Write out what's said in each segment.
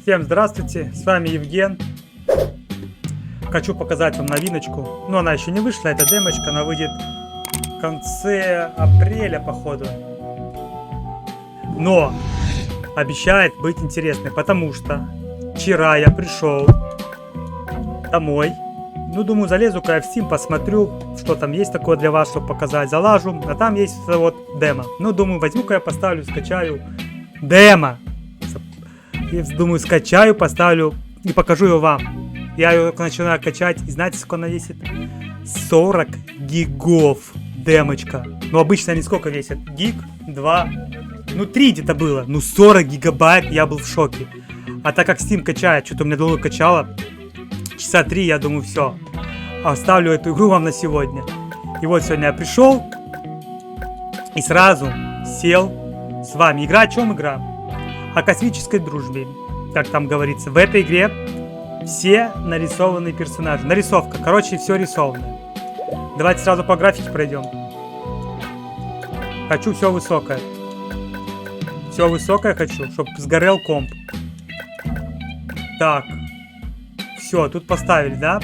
Всем здравствуйте, с вами Евген. Хочу показать вам новиночку. Но она еще не вышла, это демочка, она выйдет в конце апреля, походу. Но обещает быть интересной, потому что вчера я пришел домой. Ну, думаю, залезу-ка я в Steam, посмотрю, что там есть такое для вас, чтобы показать. Залажу, а там есть вот демо. Ну, думаю, возьму-ка я поставлю, скачаю демо. И, думаю, скачаю, поставлю и покажу его вам. Я ее начинаю качать, и знаете, сколько она весит? 40 гигов демочка. Ну, обычно они сколько весят? Гиг, 2, ну 3 где-то было. Ну, 40 гигабайт, я был в шоке. А так как Steam качает, что-то у меня долго качало, часа 3, я думаю, все. Оставлю эту игру вам на сегодня. И вот сегодня я пришел и сразу сел с вами. Игра о чем игра? О космической дружбе. Как там говорится, в этой игре все нарисованные персонажи. Нарисовка, короче, все рисованное. Давайте сразу по графике пройдем. Хочу все высокое. Все высокое хочу, чтобы сгорел комп. Так. Все, тут поставили, да?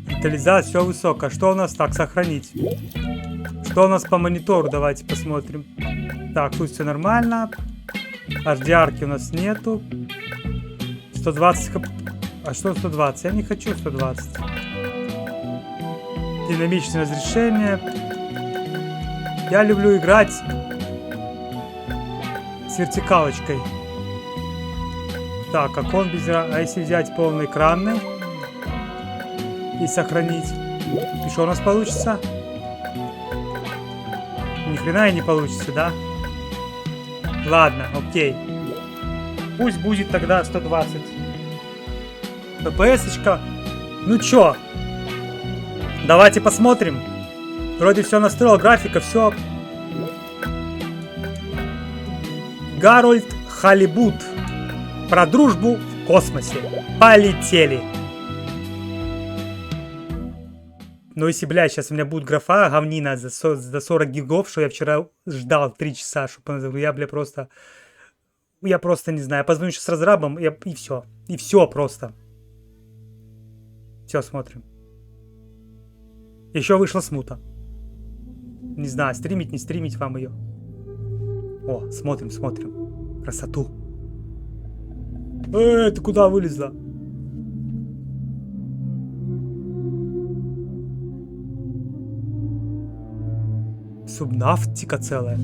Детализация, все высокое. Что у нас? Так, сохранить. Что у нас по монитору? Давайте посмотрим. Так, тут все нормально. HDR-ки у нас нету. 120. А что 120? Я не хочу 120. Динамичное разрешение. Я люблю играть с вертикалочкой. Так, как он без... А если взять полноэкранный и сохранить? И что у нас получится? Ни хрена и не получится, да? Ладно, окей. Пусть будет тогда 120. ППС-очка. Ну чё? Давайте посмотрим. Вроде все настроил, графика, все. Гарольд Халибут. Про дружбу в космосе. Полетели. Ну если, блядь, сейчас у меня будет графа говнина за 40 гигов, что я вчера ждал 3 часа, чтобы я, бля, просто... Я просто не знаю. Я позвоню сейчас с разрабом, и все. И все просто. Все, смотрим. Еще вышла смута. Не знаю, стримить, не стримить вам ее. О, смотрим, смотрим. Красоту. Ты куда вылезла? Субнавтика целая.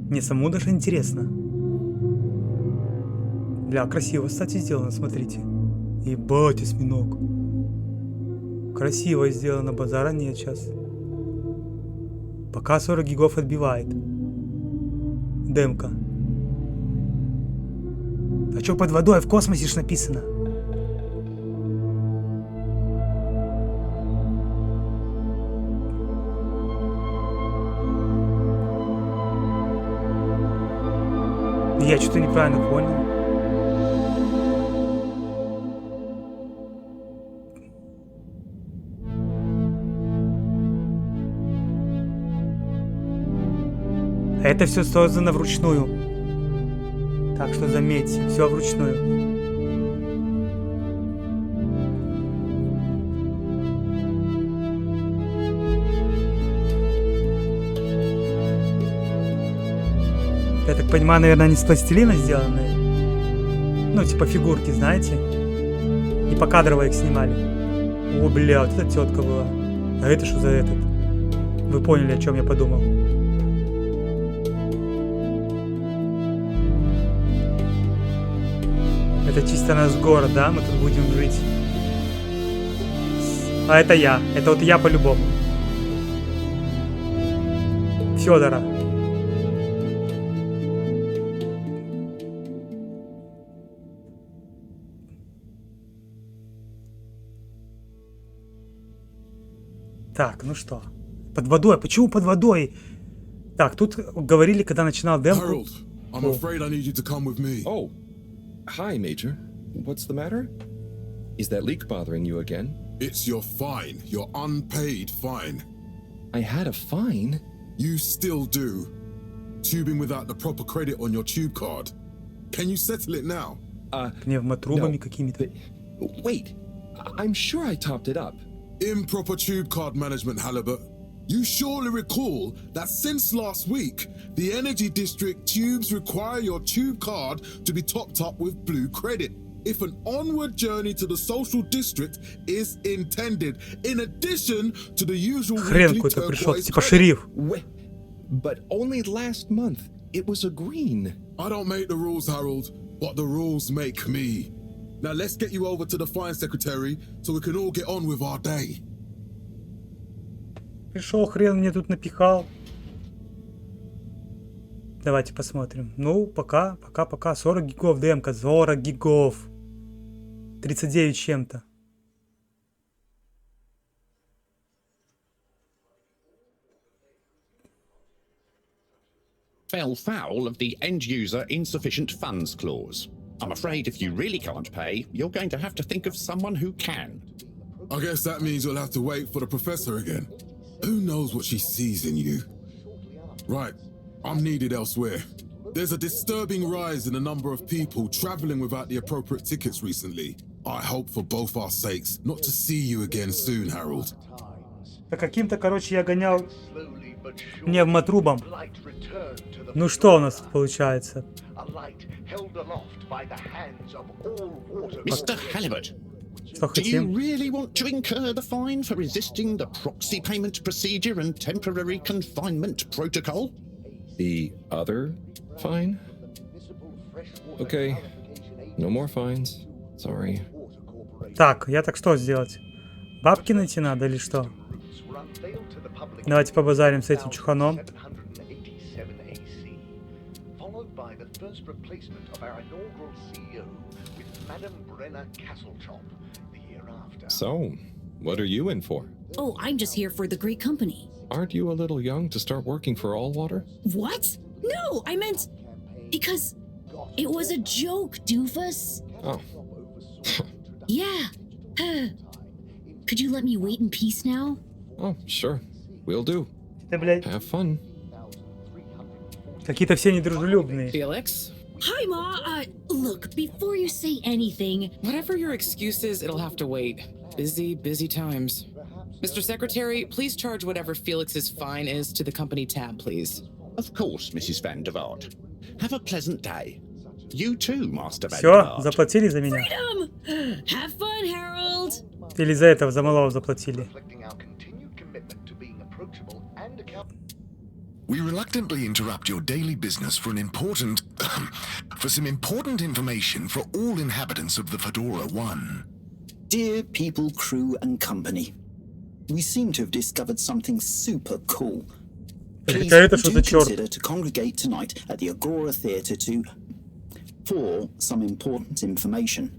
Мне самому даже интересно. Бля, красиво, кстати, сделано, смотрите. Ебать, осьминог. Красиво сделано, базара нет сейчас. Пока 40 гигов отбивает. Демка. А чё под водой? В космосе ж написано. Я что-то неправильно понял. Это все создано вручную. Так что заметьте, все вручную. Я так понимаю, наверное, они с пластилина сделаны. Ну, типа фигурки, знаете. И покадрово их снимали. О, бля, вот эта тетка была. А это что за этот? Вы поняли, о чем я подумал. Это чисто наш город, да? Мы тут будем жить. А это я. Это вот я по-любому. Федора. Так, ну что? Под водой? Почему под водой? Так, тут говорили, когда начинал демку. Hi, Major. What's the matter? Is that leak bothering you again? It's your fine, your unpaid fine. I had a fine? You still do. Tubing without the proper credit on your tube card. Can you settle it now? Пневмотрубами No. какими-то. Wait, I'm sure I topped it up. Improper tube card management, Halibut. You surely recall that since last week, the Energy District tubes require your tube card to be topped up with blue credit if an onward journey to the social district is intended, in addition to the usual Хрен weekly какой-то пришел, turquoise типа credit. шериф. Wait, but only last month it was a green. I don't make the rules, Harold, but the rules make me. Now let's get you over to the fine secretary so we can all get on with our day. Пришел хрен мне тут напихал. Давайте посмотрим. Ну, пока. 40 гигов демка, 40 гигов. 39 чем-то. Fell foul of the end-user insufficient funds clause. I'm afraid if you really can't pay, you're going to have to think of someone who can. I guess that means you'll have to wait for the professor again. Who knows what she sees in you? Right, I'm needed elsewhere. There's a disturbing rise in the number of people traveling without the appropriate tickets recently. I hope for both our sakes not to see you again soon, Harold. По каким-то, короче, я гонял пневмотрубом. Ну что у нас тут получается? Mr. Halibut, Что do you хотим? really want to incur the fine for resisting the proxy payment procedure and temporary confinement protocol? The other fine? Okay, no more fines. Sorry. Так, я так что сделать? Бабки найти надо или что? Давайте побазарим с этим чуханом. So, what are you in for? Oh, I'm just here for the great company. Aren't you a little young to start working for All Water? What? No, I meant because it was a joke, doofus. Oh. Yeah. Could you let me wait in peace now? Oh, sure. Will do. Да, блядь, Have fun. какие-то все недружелюбные. Felix, Hi, Ma. Look, before you say anything, whatever your excuse is, it'll have to wait. Busy times. Mr. Secretary, please charge whatever Felix's fine is to the company tab, please. Of course, Mrs. Van der Vaart. Have a pleasant day. You too, Master Van der Все, Vaart. заплатили за меня? have fun, Harold. Или за этого, за малого заплатили? We reluctantly interrupt your daily business for some important information for all inhabitants of the Fedora 1. Dear people, crew, and company, we seem to have discovered something super cool. Please Это что за do черт? consider to congregate tonight at the Agora Theatre for some important information.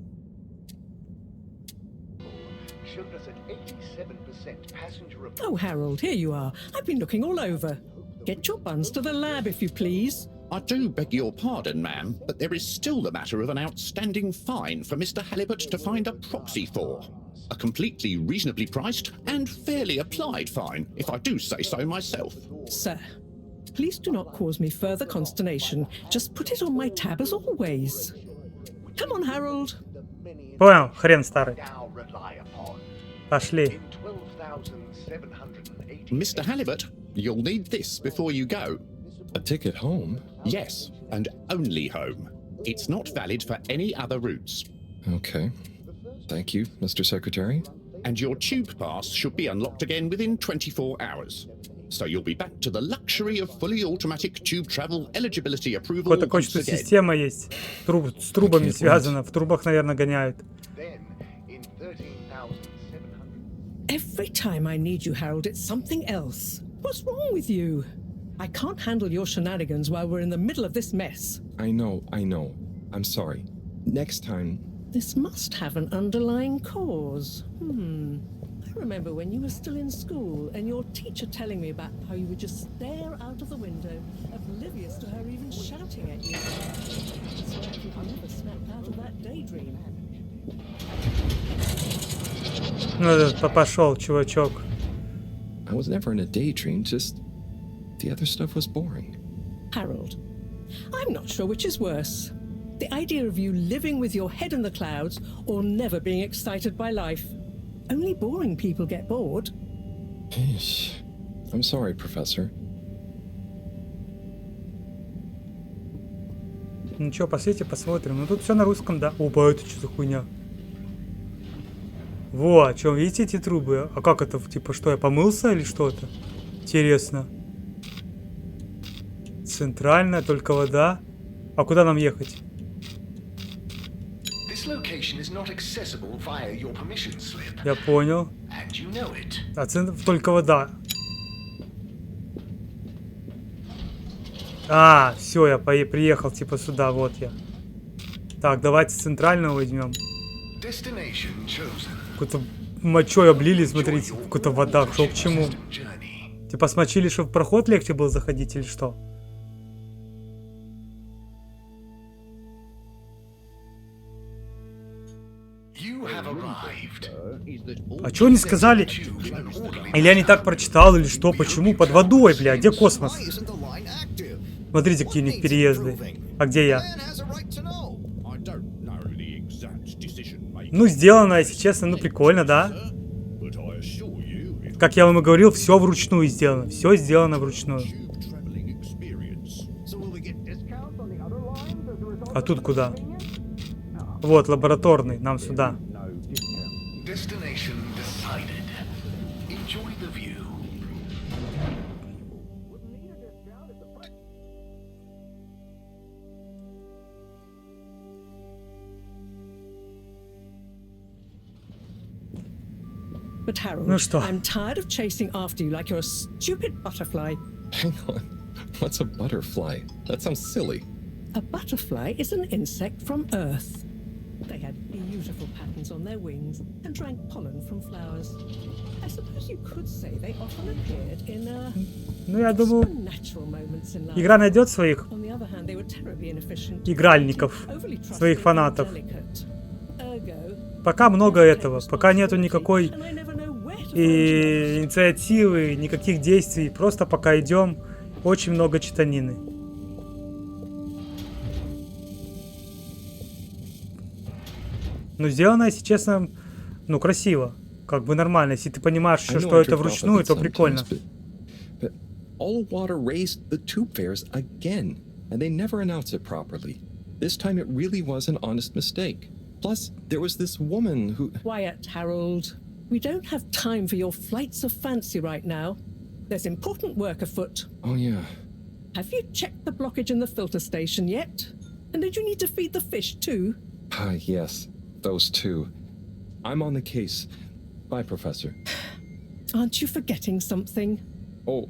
Oh, Harold, here you are. I've been looking all over. Get your buns to the lab, if you please. I do beg your pardon, ma'am, but there is still the matter of an outstanding fine for Mr. Halibut to find a proxy for. A completely reasonably priced and fairly applied fine, if I do say so myself. Sir, please do not cause me further consternation. Just put it on my tab as always. Come on, Harold. Понял, хрен старый. Пошли. Mr. Halibut, you'll need this before you go. A ticket home? Yes, and only home. It's not valid for any other routes. Okay. Thank you, Mr. Secretary. And your tube pass should be unlocked again within 24 hours. So you'll be back to the luxury of fully automatic tube travel eligibility approval Вот такой once что again. система есть. С трубами связано. В трубах, наверное, гоняют. Every time I need you, Harold, it's something else. What's wrong with you? I can't handle your shenanigans while we're in the middle of this mess. I know. I'm sorry. Next time. This must have an underlying cause. I remember when you were still in school and your teacher telling me about how you would just stare out of the window, oblivious to her even shouting at you. So I think I never snapped out of that daydream. Ну, пошел, чувачок. I was never in a daydream, just the other stuff was boring. Harold, I'm not sure which is worse. The idea of you living with your head in the clouds or never being excited by life. Only boring people get bored. I'm sorry, Professor. Ничего, пошлите, посмотрим. Ну тут все на русском, да. Опа, это что за хуйня? Во, о чем, видите эти трубы? А как это, типа, что, я помылся или что-то? Интересно. Центральная, только вода. А куда нам ехать? Я понял. А только вода. А, все, я приехал типа сюда, вот я. Так, давайте центрального возьмем. Какой-то мочой облили, смотрите, какая-то вода, что к чему? Типа смочили, чтобы в проход легче было заходить или что? А что они сказали? Или я не так прочитал, или что? Почему? Под водой, бля, где космос? Смотрите, какие у них переезды. А где я? Ну, сделано, если честно, ну прикольно, да? Как я вам и говорил, все вручную сделано. Все сделано вручную. А тут куда? Вот, лабораторный, нам сюда. But Harold, Ну что? I'm tired of chasing after you like you're a stupid butterfly. Hang on. What's a butterfly? That sounds silly. A butterfly is an insect from Earth. They had beautiful patterns on their wings and drank pollen from flowers. I suppose you could say they often appeared in Ну, я думаю, supernatural moments in life. игра найдет своих On the other hand, they were terribly inefficient, игральников, overly trusting своих фанатов. and delicate. Ergo, Пока много этого, пока нету никакой and I never know where to find и инициативы, никаких действий. Просто пока идем, очень много читанины. Но сделано, если честно, ну красиво. Как бы нормально. Если ты понимаешь еще, что это вручную, то прикольно. But all water raised the tube fares again, and they never announced it properly. This time it really was an honest mistake. Plus, there was this woman who... Quiet, Harold. We don't have time for your flights of fancy right now. There's important work afoot. Oh, yeah. Have you checked the blockage in the filter station yet? And did you need to feed the fish too? Yes, those two. I'm on the case. Bye, Professor. Aren't you forgetting something? Oh,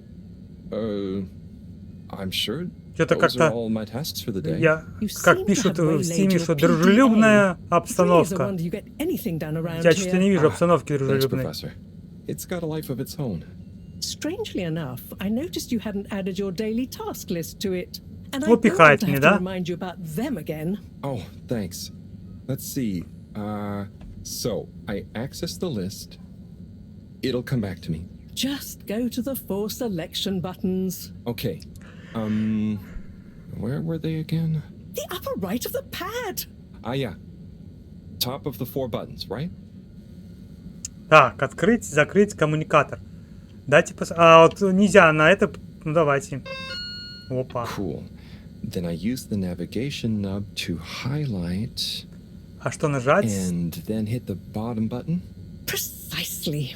I'm sure Что-то those are как-то all my tasks for the day. я, как пишут в Стиме, что дружелюбная обстановка. Я что-то не вижу обстановки Thanks, дружелюбной. Professor. It's got a life of its own. Strangely enough, I noticed you hadn't added your daily task list to it. And I Вот don't пихает want to мне, have да? to remind you about them again. Oh, thanks. Let's see. So I access the list. It'll come back to me. Just go to the 4 selection buttons. Okay. Where were they again? The upper right of the pad. Yeah. Top of the 4 buttons, right? Так, открыть, закрыть коммуникатор. Дайте А вот нельзя на это... Ну давайте. Опа. Cool. Then I use the navigation nub to highlight. А что нажать? And then hit the bottom button. Precisely.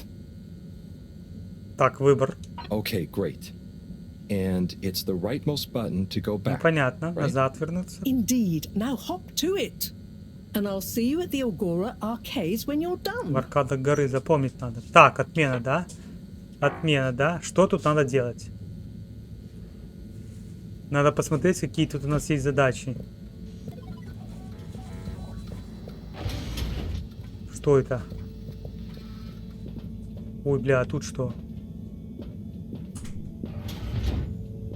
Так, выбор. Okay, great. And it's the rightmost button to go Ну, back. понятно. right? Назад вернуться. Indeed. Now hop to it. And I'll see you at the Agora Arcades when you're В done. аркадах горы запомнить надо. Так, отмена, да? Отмена, да? Что тут надо делать? Надо посмотреть, какие тут у нас есть задачи. Что это? Ой, бля, а тут что?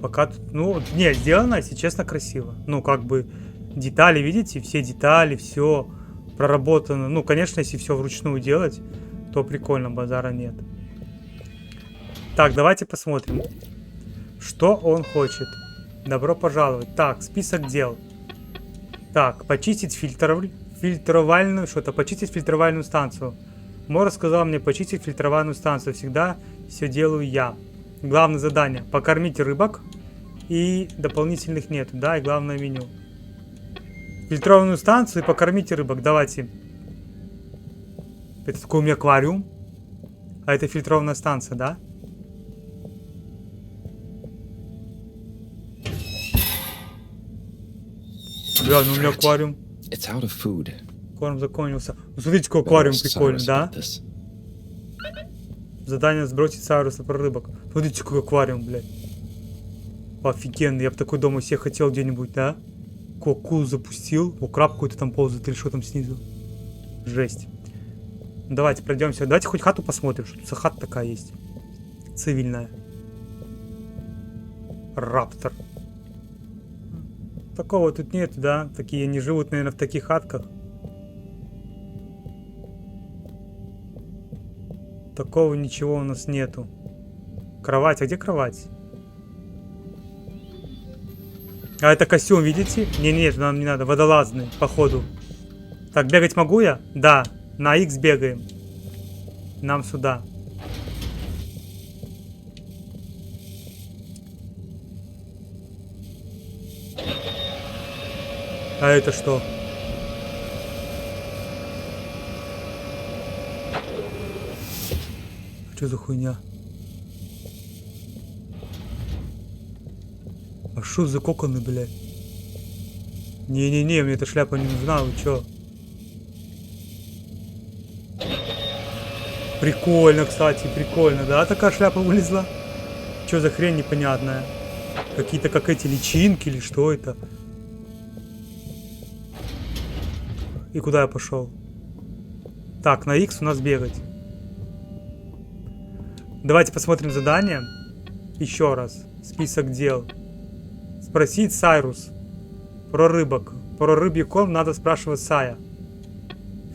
Пока тут... Ну, не, сделано, если честно, красиво. Ну, как бы, детали, видите? Все детали, все проработано. Ну, конечно, если все вручную делать, то прикольно, базара нет. Так, давайте посмотрим, что он хочет. Добро пожаловать. Так, список дел. Так, почистить фильтровальную, что-то, почистить фильтровальную станцию. Мора сказал мне почистить фильтровальную станцию. Всегда все делаю я. Главное задание. Покормить рыбок. И дополнительных нет. Да, и главное меню. Фильтрованную станцию и покормить рыбок. Давайте. Это такой у меня аквариум. А это фильтрованная станция, да? Бля, ну у меня аквариум. It's out of food. Корм закончился. Ну, смотрите, какой аквариум прикольный, да? Задание сбросить Сайруса про рыбок. Смотрите, какой аквариум, блядь. Офигенно, я бы такой дома себе хотел где-нибудь, да? Коку запустил. О, краб какой-то там ползает или что там снизу. Жесть. Ну, давайте пройдемся. Давайте хоть хату посмотрим, что тут за хата такая есть. Цивильная. Раптор. Такого тут нет, да? Такие они живут, наверное, в таких хатках. Такого ничего у нас нету. Кровать. А где кровать? А это костюм, видите? Нет, нам не надо. Водолазный, походу. Так, бегать могу я? Да. На X бегаем. Нам сюда. А это что? Что за хуйня? А что за коконы, блядь? Не-не-не, мне эта шляпа не нужна, вы чё? Прикольно, кстати, прикольно, да? Такая шляпа вылезла? Чё за хрень непонятная? Какие-то как эти личинки или что это? И куда я пошел? Так, на X у нас бегать. Давайте посмотрим задание. Еще раз. Список дел. Спросить Сайрус. Про рыбок. Про рыбий корм надо спрашивать Сая.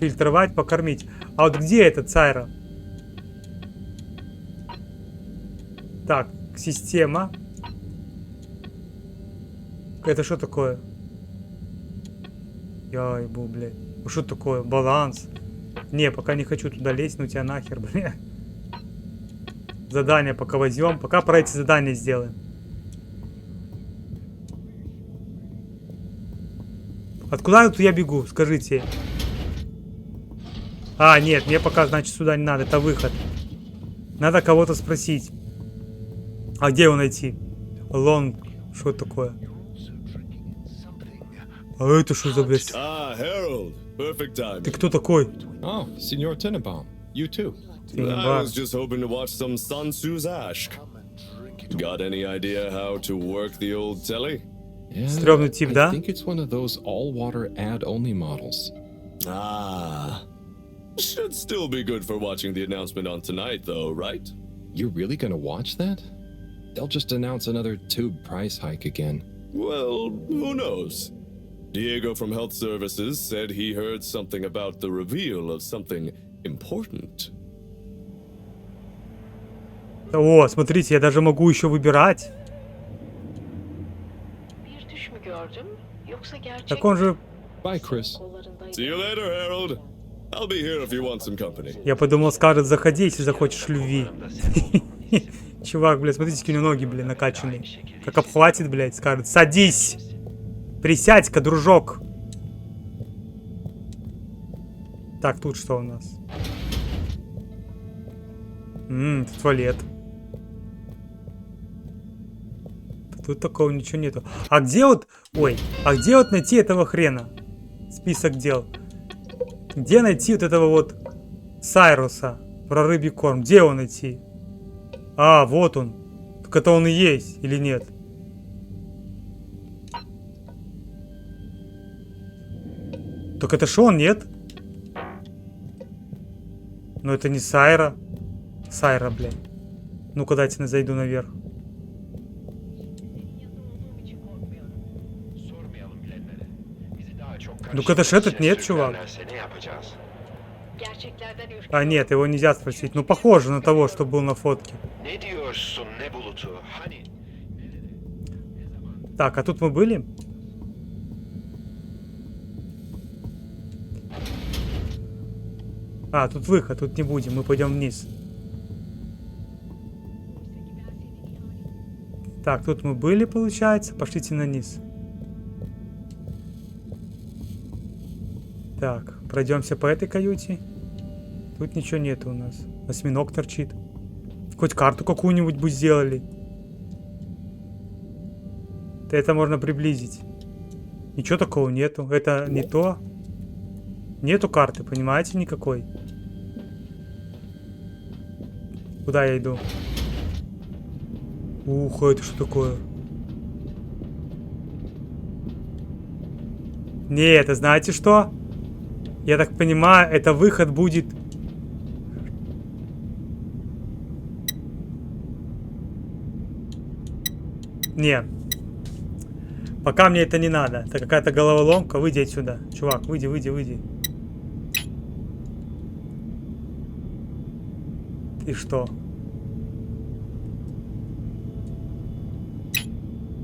Фильтровать, покормить. А вот где этот Сайра? Так, система. Это что такое? Я ебу, блядь. Что такое? Баланс. Не, пока не хочу туда лезть, ну тебя нахер, блядь. Задание пока возьмем. Пока про эти задания сделаем. Откуда тут я бегу? Скажите. А, нет, мне пока, значит, сюда не надо. Это выход. Надо кого-то спросить. А где его найти? Лонг. Что это такое? А это что за блядь? Ты кто такой? Oh, Senor Tenenbaum. You too. I was just hoping to watch some Sun Tzu's Ash. Got any idea how to work the old telly? Yeah, Стрёмный тип, I да? think it's one of those all-water ad-only models. Ah. Should still be good for watching the announcement on tonight, though, right? You're really gonna watch that? They'll just announce another tube price hike again. Well, who knows? Diego from Health Services said he heard something about the reveal of something important. О, смотрите, я даже могу еще выбирать. Так он же... Bye, Chris. See you later, Harold. I'll be here if you want some company. Я подумал, скажет, заходи, если захочешь любви. Чувак, блядь, смотрите, какие у него ноги, блядь, накачанные. Как обхватит, блядь, скажет, садись. Присядь-ка, дружок. Так, тут что у нас? Тут туалет. Тут такого ничего нету. А где вот... Ой, а где вот найти этого хрена? Список дел. Где найти вот этого вот Сайруса про рыбий корм? Где его найти? А, вот он. Так это он и есть или нет? Так это ж он, нет? Но это не Сайра. Сайра, блядь. Ну-ка, дайте зайду наверх. Ну-ка, это ж этот, нет, чувак? А нет, его нельзя спросить. Ну, похоже на того, что был на фотке. Так, а тут мы были? А, тут выход, тут не будем, мы пойдем вниз. Так, тут мы были, получается. Пошлите на низ. Так, пройдемся по этой каюте. Тут ничего нету у нас. Осьминог торчит. Хоть карту какую-нибудь бы сделали. Да это можно приблизить. Ничего такого нету. Это не то. Нету карты, понимаете, никакой. Куда я иду? Ух, это что такое? Не, это знаете что? Я так понимаю, это выход будет... Не. Пока мне это не надо. Это какая-то головоломка. Выйди отсюда. Чувак, выйди, выйди, выйди. И что?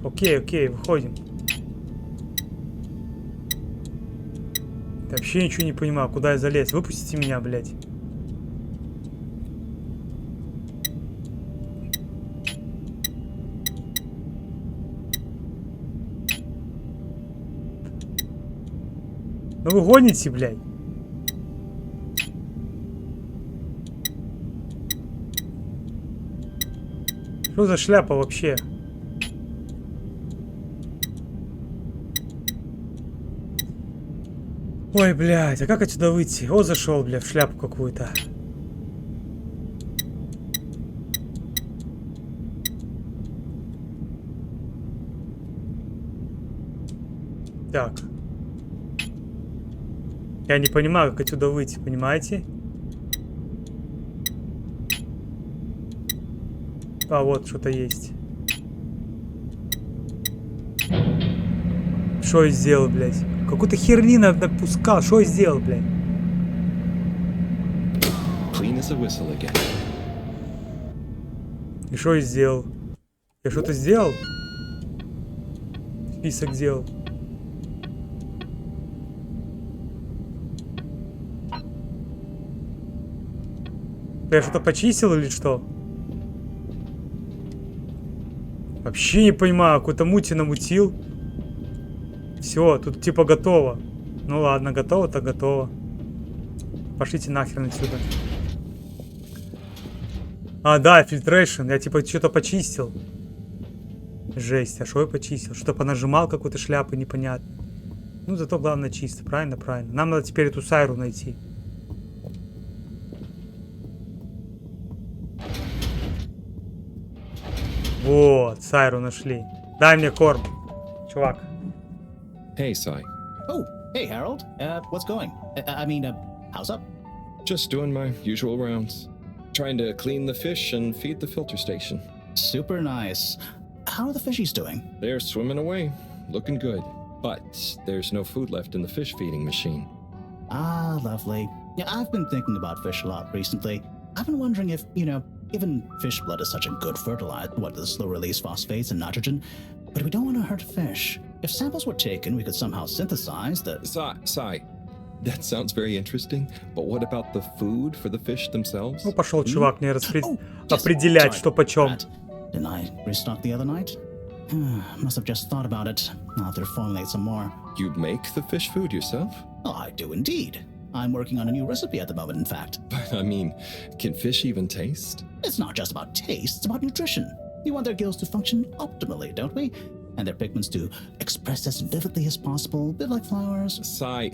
Окей, окей, выходим. Вообще ничего не понимаю, куда я залез. Выпустите меня, блядь. Ну вы гоните, блядь. Что за шляпа вообще? Ой, блядь, а как отсюда выйти? О, зашел, блядь, в шляпу какую-то. Так. Я не понимаю, как отсюда выйти, понимаете? А, вот что-то есть. Что я сделал, блядь? Какую-то херни напускал. Что я сделал, блядь? И что я сделал? Я что-то сделал? Список сделал. Я что-то почистил или что? Вообще не понимаю, какой-то мути намутил. Все, тут типа готово. Ну ладно, готово, так готово. Пошлите нахрен отсюда. А, да, фильтрейшн. Я типа что-то почистил. Жесть, а что я почистил? Что-то понажимал какую-то шляпу непонятно. Ну зато главное чисто, правильно, правильно. Нам надо теперь эту Сайру найти. Вот, Сайру нашли. Дай мне корм, чувак. Hey, Sai. Oh, hey, Harold. What's going? How's up? Just doing my usual rounds. Trying to clean the fish and feed the filter station. Super nice. How are the fishies doing? They're swimming away, looking good. But there's no food left in the fish feeding machine. Ah, lovely. Yeah, I've been thinking about fish a lot recently. I've been wondering if, given fish blood is such a good fertilizer, the slow-release phosphates and nitrogen, but we don't want to hurt fish. If samples were taken, we could somehow synthesize the... Sai, that sounds very interesting, but what about the food for the fish themselves? Ну, пошел чувак мне определять, что почем. Didn't I restock the other night? Must have just thought about it. I'll have to formulate some more. You make the fish food yourself? Oh, I do indeed. I'm working on a new recipe at the moment, in fact. But, can fish even taste? It's not just about taste, it's about nutrition. We want their gills to function optimally, don't we? And their pigments to express as vividly as possible, a bit like flowers. Sai.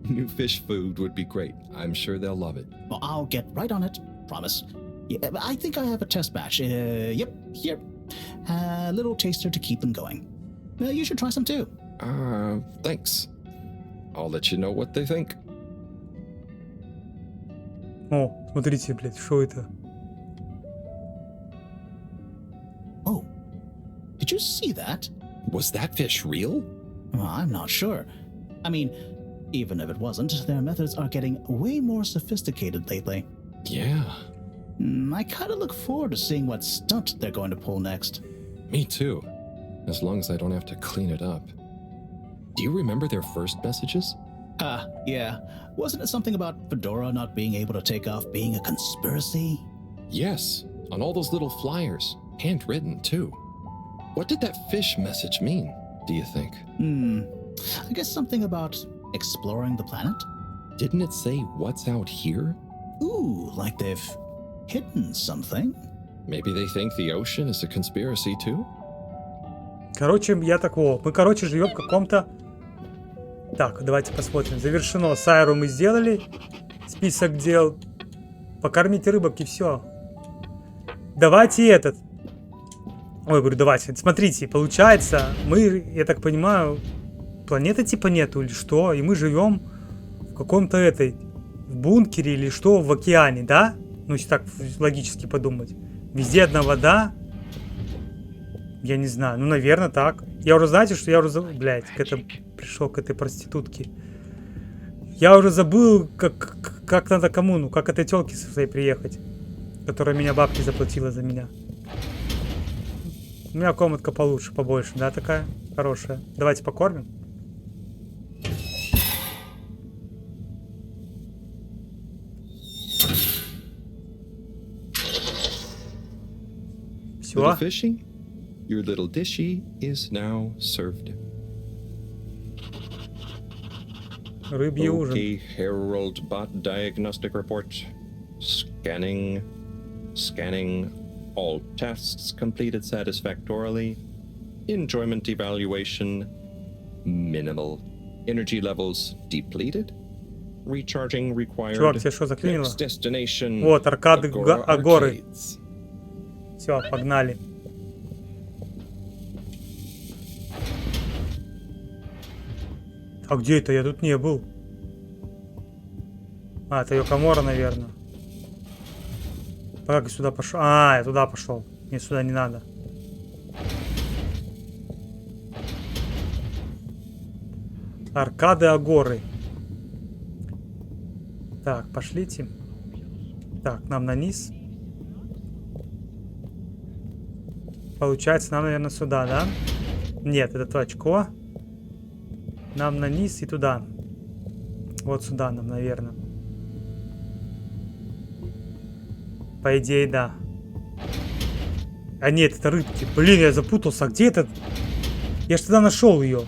New fish food would be great. I'm sure they'll love it. Well, I'll get right on it. Promise. Yeah, I think I have a test batch. Yep, here. A little taster to keep them going. You should try some too. Thanks. I'll let you know what they think. О, смотрите, блядь, что это? Oh, did you see that? Was that fish real? Well, I'm not sure. Even if it wasn't, their methods are getting way more sophisticated lately. Yeah, I kind of look forward to seeing what stunt they're going to pull next. me too. As long as I don't have to clean it up. Do you remember their first messages? Yeah. Wasn't it something about Fedora not being able to take off being a conspiracy? Yes, on all those little flyers, handwritten too. What did that fish message mean, do you think? I guess something about exploring the planet? Didn't it say what's out here? Ooh, like they've hidden something? Maybe they think the ocean is a conspiracy too? Короче, я такого. Мы, короче, живем в каком-то... Так, давайте посмотрим. Завершено. Сайру мы сделали. Список дел. Покормить рыбок и все. Давайте этот. Ой, говорю, давайте. Смотрите, получается, мы, я так понимаю, планеты типа нету или что? И мы живем в каком-то в бункере или что, в океане, да? Ну, если так логически подумать. Везде одна вода. Я не знаю, ну, наверное, так. Я уже, знаете, что я уже, блядь, пришел к этой проститутке. Я уже забыл, как надо кому, ну, как этой тёлке своей приехать, которая меня бабки заплатила за меня. У меня комнатка получше, побольше, да, такая хорошая. Давайте покормим. Все. Little fishy, your little dishy is now served. Рыбий ужин. Okay, Herald Bot Diagnostic Report. Scanning. All tests completed satisfactorily. Enjoyment evaluation minimal. Energy levels depleted. Recharging required. Чувак, тебе что заклинило? Next destination. Вот, аркады Агоры. Arcades. Все, погнали. А где это? Я тут не был. А, это Йокомора, наверное. Как я сюда пошел? А, я туда пошел. Мне сюда не надо. Аркады Агоры. Так, пошлите. Так, нам на низ. Получается, нам, наверное, сюда, да? Нет, это то очко. Нам на низ и туда. Вот сюда нам, наверное. По идее, да. А нет, это рыбки. Блин, я запутался. А где этот? Я ж тогда нашел ее.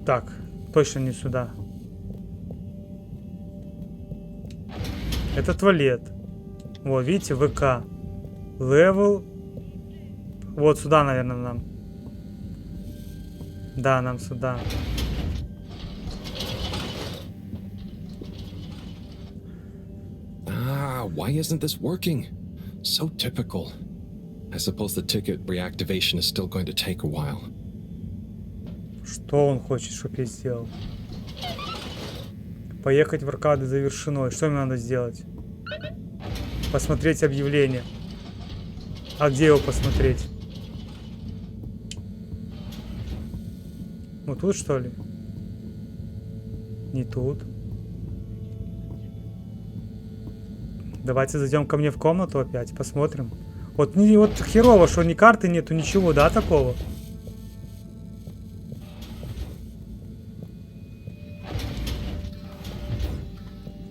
Так, точно не сюда. Это туалет. Вот, видите, ВК. Левел. Вот сюда, наверное, нам. Да, нам сюда. Why isn't this working? So typical. I suppose the ticket reactivation is still going to take a while. Что он хочет, чтобы я сделал? Поехать в аркады завершено. Что мне надо сделать? Посмотреть объявление. А где его посмотреть? Вот тут, что ли? Не тут. Давайте зайдем ко мне в комнату опять, посмотрим. Вот, вот херово, что ни карты нету, ничего, да, такого?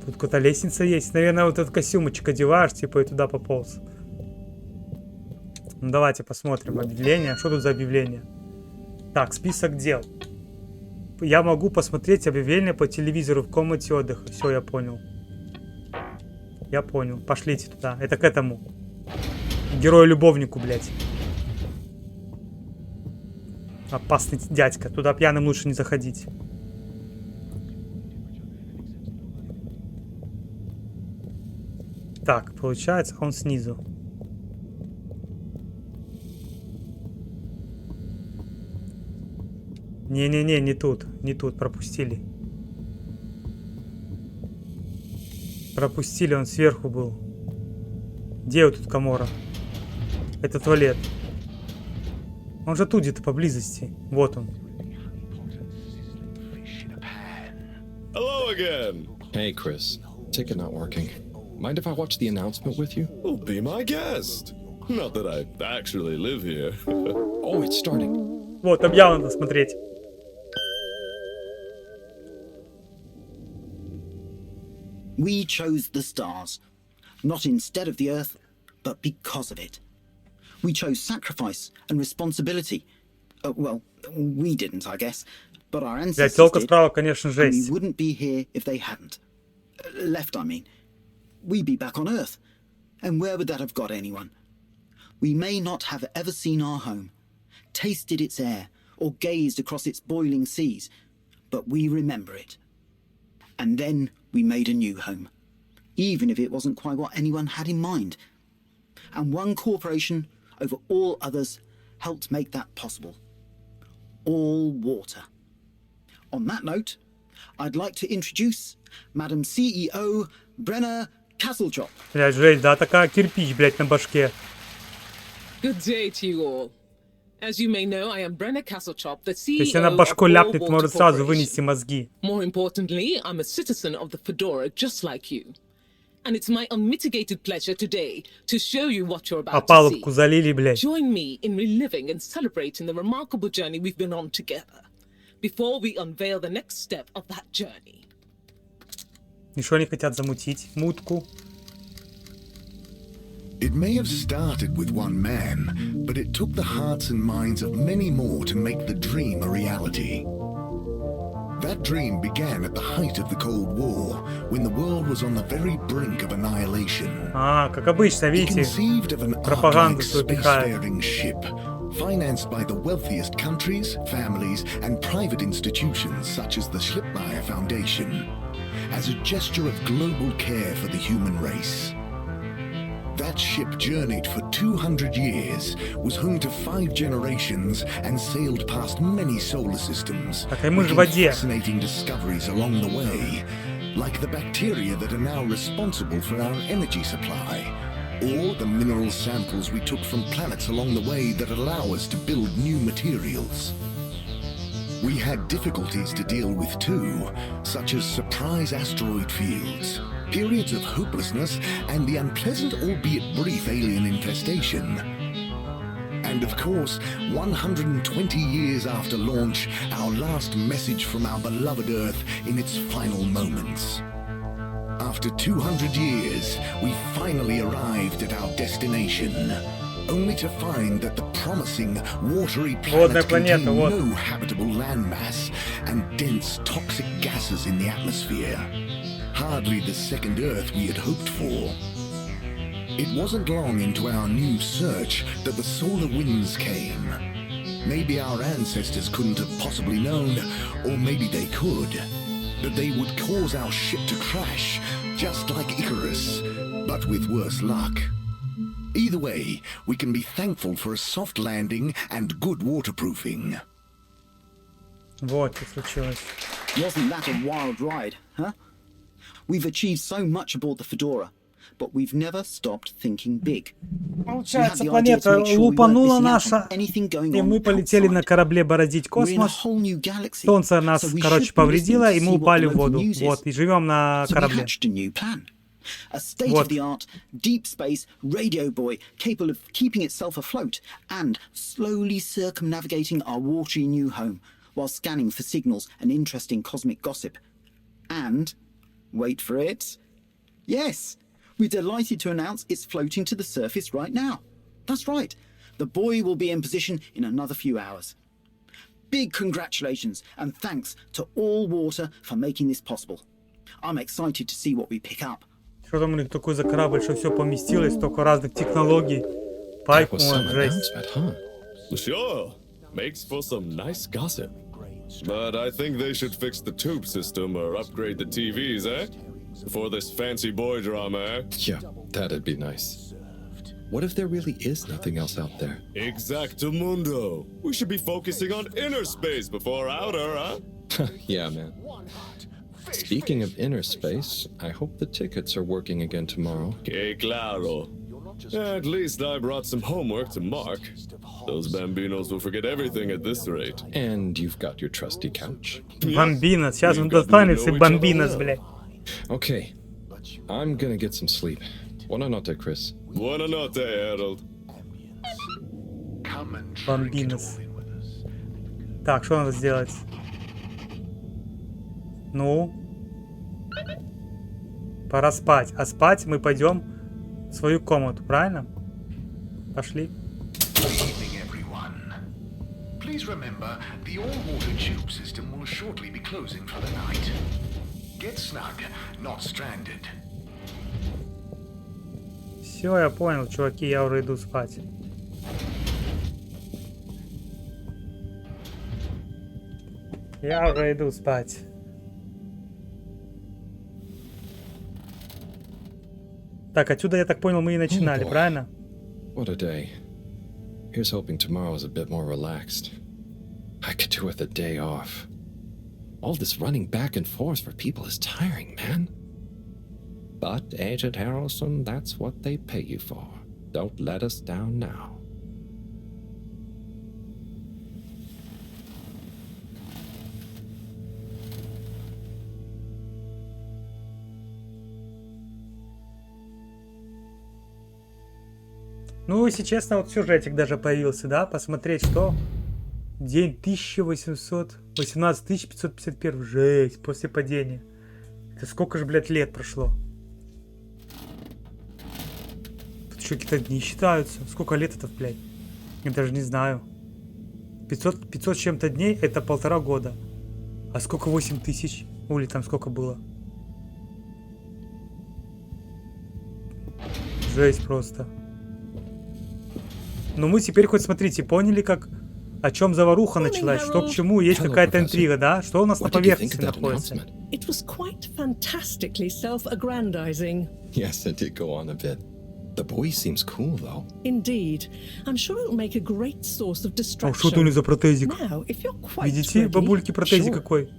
Тут какая-то лестница есть. Наверное, вот этот костюмочек одеваешь, типа, и туда пополз. Ну, давайте посмотрим объявление. Что тут за объявление? Так, список дел. Я могу посмотреть объявление по телевизору в комнате отдыха. Все, я понял. Я понял. Пошлите туда. Это к этому. Герою-любовнику, блядь. Опасный дядька. Туда пьяным лучше не заходить. Так, получается, он снизу. Не-не-не, не тут. Не тут. Пропустили. Пропустили, он сверху был. Где вот тут комора? Это туалет. Он же тут где-то поблизости. Вот он. Hello again. Hey, Chris. Ticket not working. Mind if I watch the announcement with you? Well, be my guest. Not that I actually live here. Oh, it's starting. Вот, там явно надо смотреть. We chose the stars, not instead of the Earth, but because of it. We chose sacrifice and responsibility. Well, we didn't, I guess, but our ancestors Тёлка did, справа, конечно, and we жесть. wouldn't be here if they hadn't. Left, I mean. We'd be back on Earth, and where would that have got anyone? We may not have ever seen our home, tasted its air, or gazed across its boiling seas, but we remember it. And then we made a new home, even if it wasn't quite what anyone had in mind. And one corporation over all others helped make that possible. All water. On that note, I'd like to introduce Madam CEO Brenna Castletop. Блядь, жесть, да, такая кирпич, блядь, на башке. Good day to you all. As you may know, I am Brenna Castletop, the То есть CEO она of башку All ляпнет, Water может сразу Corporation. вынести мозги. More importantly, I'm a citizen of the Fedora just like you. And it's my unmitigated pleasure today to show you what you're А about to see. палубку залили, блядь. Join me in reliving and celebrating the remarkable journey we've been on together before we unveil the next step of that journey. И что они хотят замутить? Мутку. It may have started with one man, but it took the hearts and minds of many more to make the dream a reality. That dream began at the height of the Cold War, when the world was on the very brink of annihilation. А, как обычно, He видите, conceived of an пропаганду ark-like свою пихает. spacefaring ship, financed by the wealthiest countries, families, and private institutions such as the Schlipmeyer Foundation, as a gesture of global care for the human race. That ship journeyed for 200 years, was home to 5 generations, and sailed past many solar systems, Так, а мы же в making воде. fascinating discoveries along the way, like the bacteria that are now responsible for our energy supply, or the mineral samples we took from planets along the way that allow us to build new materials. We had difficulties to deal with too, such as surprise asteroid fields, periods of hopelessness, and the unpleasant albeit brief alien infestation. And of course, 120 years after launch, our last message from our beloved Earth in its final moments. After 200 years, we finally arrived at our destination, only to find that the promising watery Водная planet планета, contained вот. no habitable landmass and dense toxic gases in the atmosphere. Hardly the second Earth we had hoped for. It wasn't long into our new search that the solar winds came. Maybe our ancestors couldn't have possibly known, or maybe they could, that they would cause our ship to crash, just like Icarus, but with worse luck. Either way, we can be thankful for a soft landing and good waterproofing. Вот что случилось. Wasn't that a wild ride, huh? We've achieved so much aboard the Fedora, but we've never stopped thinking big. Получается, планета лупанула наша, и мы полетели на корабле бороздить космос. Солнце нас, короче, повредило, и мы упали в воду. Вот, и живем на корабле. A state-of-the-art, deep space radio buoy capable of keeping itself afloat and slowly circumnavigating our watery new home while scanning for signals and interesting cosmic gossip. And, wait for it, yes, we're delighted to announce it's floating to the surface right now. That's right, the buoy will be in position in another few hours. Big congratulations and thanks to All Water for making this possible. I'm excited to see what we pick up. Что там у них такой за корабль, что все поместилось, столько разных технологий. Пайп, жесть. Sure, makes for some nice gossip. But I think they should fix the tube system or upgrade the TVs, eh? Before this fancy boy drama, eh? Yeah, that'd be nice. What if there really is nothing else out there? Exactamundo. We should be focusing on inner space before outer, huh? Yeah, man. Speaking of inner space, I hope the tickets are working again tomorrow. Que claro. At least I brought some homework to mark. Those bambinos will forget everything at this rate. And you've got your trusty couch. Бомбинос. Сейчас он достанется и бомбинос, блядь. Okay. I'm gonna get some sleep. Buona notte, Chris. Buona notte, Harold. Бомбинос. Так, что надо сделать? Ну? Пора спать. А спать мы пойдем в свою комнату, правильно? Пошли. Please remember, the all-water tube system will shortly be closing for the night. Get snug, not stranded. Все, я понял, чуваки, я уже иду спать. Я уже иду спать. Так, отсюда, я так понял, мы и начинали, правильно? What a day. Here's hoping tomorrow's a bit more relaxed. I could do with a day off. All this running back and forth for people is tiring, man. But, Agent Harrelson, that's what they pay you for. Don't let us down now. Ну, если честно, вот сюжетик даже появился, да? Посмотреть, что? День 18 551. Жесть, после падения. Это сколько же, блядь, лет прошло? Тут еще какие-то дни считаются. Сколько лет это, блядь? Я даже не знаю. 500 с чем-то дней — это 1,5 года. А сколько 8000? Или там сколько было? Жесть просто. Но мы теперь хоть, смотрите, поняли, как... О чем заваруха началась, что к чему, есть какая-то интрига, да? Что у нас на поверхности находится? It was quite fantastically self-aggrandizing. Yes, it did go on a bit. The boy seems cool, though. Indeed. I'm sure it'll make a great source of distraction. А что это у него за протезик? Now, if you're quite Видите, ready, бабульки, протезик какой?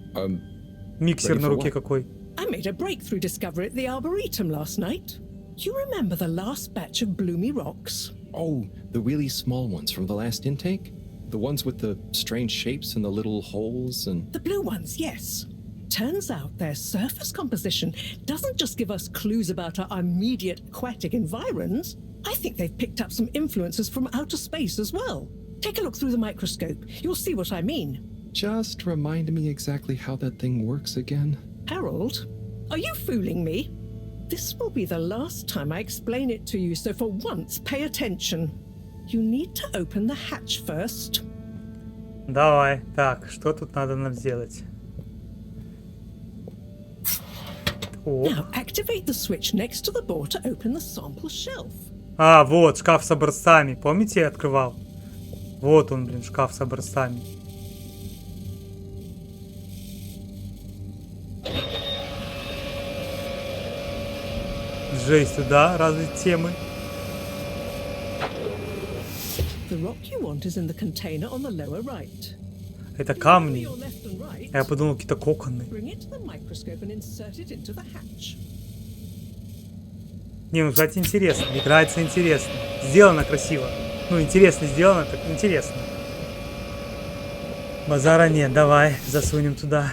Миксер ready на for руке what? какой? I made a breakthrough discovery at the Arboretum last night. You remember the last batch of bloomy rocks? Oh, the really small ones from the last intake? The ones with the strange shapes and the little holes and... The blue ones, yes. Turns out their surface composition doesn't just give us clues about our immediate aquatic environs. I think they've picked up some influences from outer space as well. Take a look through the microscope. You'll see what I mean. Just remind me exactly how that thing works again. Harold, are you fooling me? This will be the last time I explain it to you, so for once, pay attention. You need to open the hatch first. Давай. Так, что тут надо нам сделать? Now activate the switch next to the board to open the sample shelf. А, вот, шкаф с образцами. Помните, я открывал? Вот он, блин, шкаф с образцами. Жесть, да, разные темы. The rock you want is in the container on the lower right. Это камни. Your left and right. А я подумал, какие-то коконы. Bring it to the microscope and insert it into the hatch. Не, ну, кстати, интересно. Играется интересно. Сделано красиво. Ну, интересно сделано, так интересно. Базара нет, давай, засунем туда.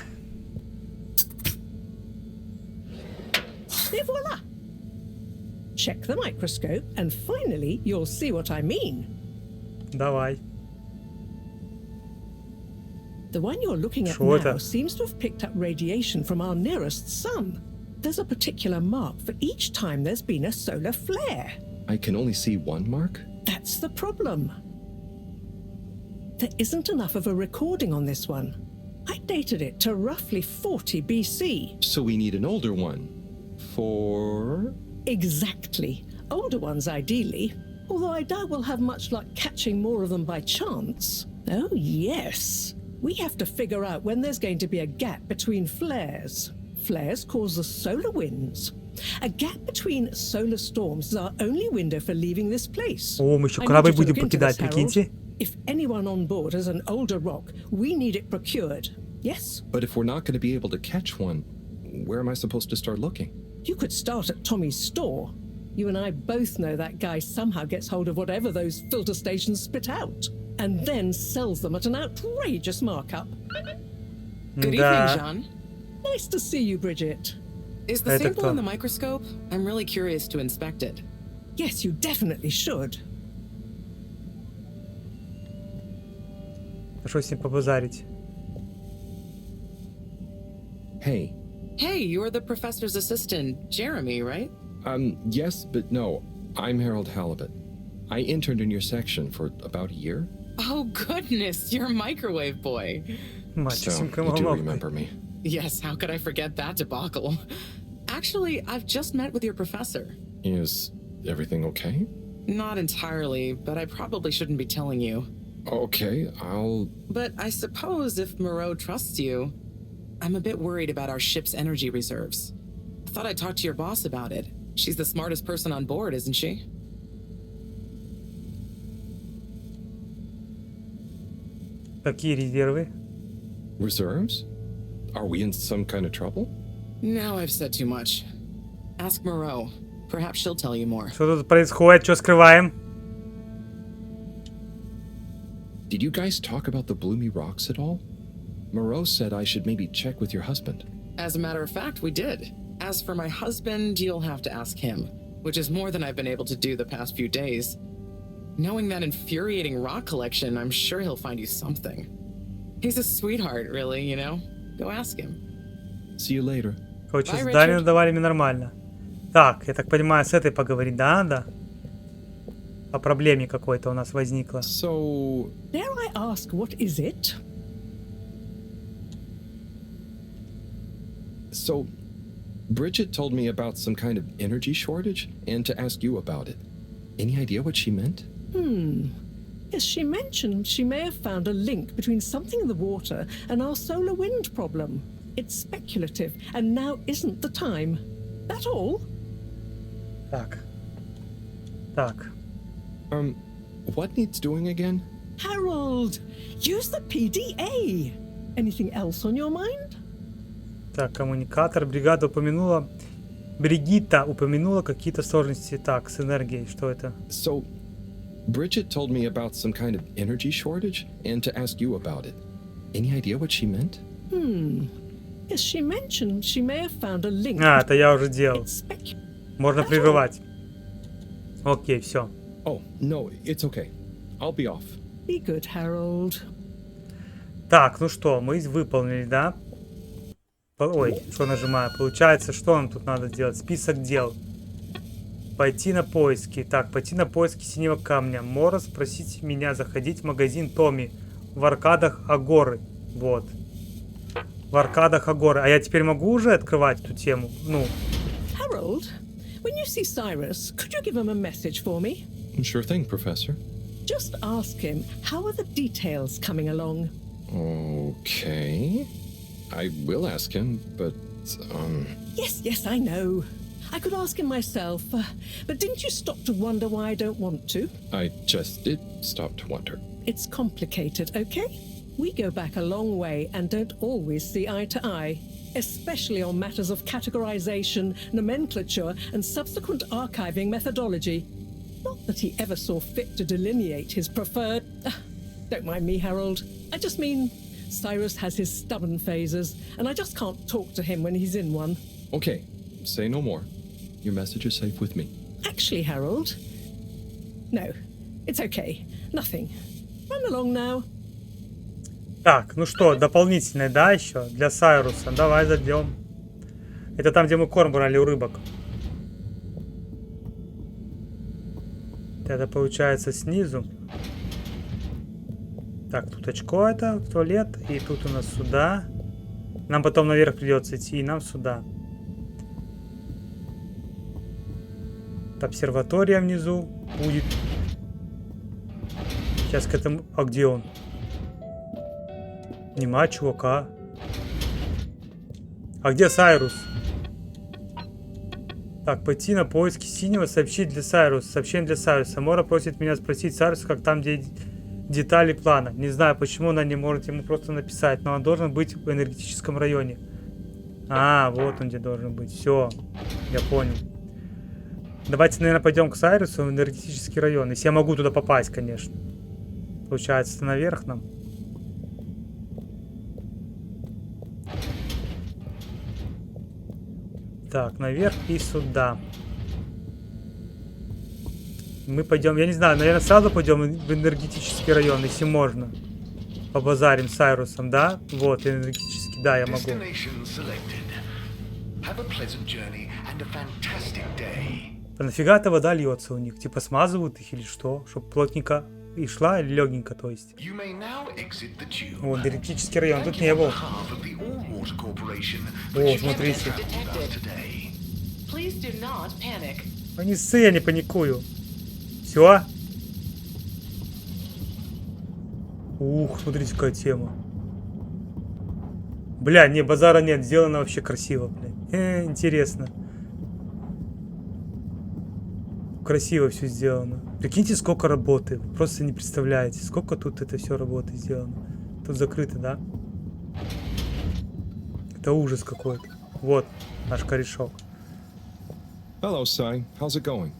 Et voila! Check the microscope and finally you'll see what I mean. Давай. The one you're looking at Что now это? seems to have picked up radiation from our nearest sun. There's a particular mark for each time there's been a solar flare. I can only see one mark? That's the problem. There isn't enough of a recording on this one. I dated it to roughly 40 BC. So we need an older one. For... Exactly. Older ones, ideally. Although I doubt we'll have much luck catching more of them by chance. Oh, yes. We have to figure out when there's going to be a gap between flares. Flares cause the solar winds. A gap between solar storms is our only window for leaving this place. О, мы еще I корабль need you to будем look into покидать, this, Harold. прикиньте. If anyone on board has an older rock, we need it procured. Yes? But if we're not going to be able to catch one, where am I supposed to start looking? You could start at Tommy's store. You and I both know that guy somehow gets hold of whatever those filter stations spit out. and then sells them at an outrageous markup. Good evening, Да. Jean. Nice to see you, Bridget. Is the Это sample кто? in the microscope? I'm really curious to inspect it. Yes, you definitely should. Что с ним побазарить? Hey. Hey, you're the professor's assistant, Jeremy, right? Yes, but no. I'm Harold Halibut. I interned in your section for about a year. Oh, goodness, you're a microwave boy. Мать, So, всем you do remember me. Yes, how could I forget that debacle? Actually, I've just met with your professor. Is everything okay? Not entirely, but I probably shouldn't be telling you. Okay, I'll... But I suppose if Moreau trusts you, I'm a bit worried about our ship's energy reserves. I thought I'd talk to your boss about it. She's the smartest person on board, isn't she? Какие резервы? Reserves? Are we in some kind of trouble? Now I've said too much. Ask Moreau. Perhaps she'll tell you more. Что тут происходит? Что скрываем? Did you guys talk about the Bloomy Rocks at all? Moreau said I should maybe check with your husband. As a matter of fact, we did. As for my husband, you'll have to ask him, which is more than I've been able to do the past few days. Knowing that infuriating rock collection, I'm sure he'll find you something. He's a sweetheart, really, you know? Go ask him. See you later. Короче, Bye, задание Richard. давали мне нормально. Так, я так понимаю, с этой поговорить, да, надо? О проблеме какой-то у нас возникла. So... Dare I ask, what is it? So... Bridget told me about some kind of energy shortage and to ask you about it. Any idea what she meant? Yes, she mentioned she may have found a link between something in the water and our solar wind problem. It's speculative, and now isn't the time. That all? Так. Так. What needs doing again? Harold, use the PDA. Anything else on your mind? Так, коммуникатор. Бригада упомянула... Бригитта упомянула какие-то сложности. Так, с энергией. Что это? So... Bridget told me about some kind of energy shortage and to ask you about it. Any idea what she meant? Yes, she mentioned she may have found a link. А, это я уже делал. It's speculative. Можно прерывать. Окей, все. Oh, no, it's okay. I'll be off. Be good, Harold. Так, ну что, мы выполнили, да? Ой, что нажимаю? Получается, что нам тут надо сделать? Список дел. Пойти на поиски. Так, пойти на поиски синего камня. Мора спросить меня заходить в магазин Томми в аркадах Агоры. Вот. В аркадах Агоры. А я теперь могу уже открывать эту тему? Ну. Harold, when you see Cyrus, could you give him a message for me? Sure thing, Professor. Just ask him, how are the details coming along? Okay. I will ask him, but, Yes, I know. I could ask him myself, but didn't you stop to wonder why I don't want to? I just did stop to wonder. It's complicated, okay? We go back a long way and don't always see eye to eye, especially on matters of categorization, nomenclature, and subsequent archiving methodology. Not that he ever saw fit to delineate his preferred... Don't mind me, Harold. I just mean Cyrus has his stubborn phases, and I just can't talk to him when he's in one. Okay, say no more. Your message is safe with me. Actually, Harold... No, it's okay. Nothing. Run along now. Так, ну что, дополнительное, да, еще? Для Сайруса. Давай зайдем. Это там, где мы корм брали у рыбок. Это получается снизу. Так, тут очко это, туалет. И тут у нас сюда. Нам потом наверх придется идти, и нам сюда. Обсерватория внизу будет. Сейчас к этому... А где он? Нема чувака. А где Сайрус? Так, пойти на поиски синего, сообщить для Сайруса. Сообщение для Сайруса. Мора просит меня спросить Сайруса, как там, где детали плана. Не знаю, почему она не может ему просто написать, но он должен быть в энергетическом районе. А, вот он где должен быть. Все, я понял. Давайте, наверное, пойдем к Сайрусу в энергетический район. Если я могу туда попасть, конечно. Получается, наверх нам. Так, наверх и сюда. Мы пойдем, я не знаю, наверное, сразу пойдем в энергетический район, если можно. Побазарим с Айрусом, да? Вот, энергетический, да, я могу. А нафига эта вода льется у них? Типа смазывают их или что? Чтоб плотненько и шла, или легенько, то есть. О, энергетический район, тут не был. О, смотрите. Не ссы, я не паникую. Все? Ух, смотрите, какая тема. Бля, не, базара нет, сделано вообще красиво, бля. Интересно. Красиво все сделано. Прикиньте, сколько работы. Вы просто не представляете, сколько тут это все работы сделано. Тут закрыто, да? Это ужас какой-то. Вот наш корешок. Hello, Sai. How's it going?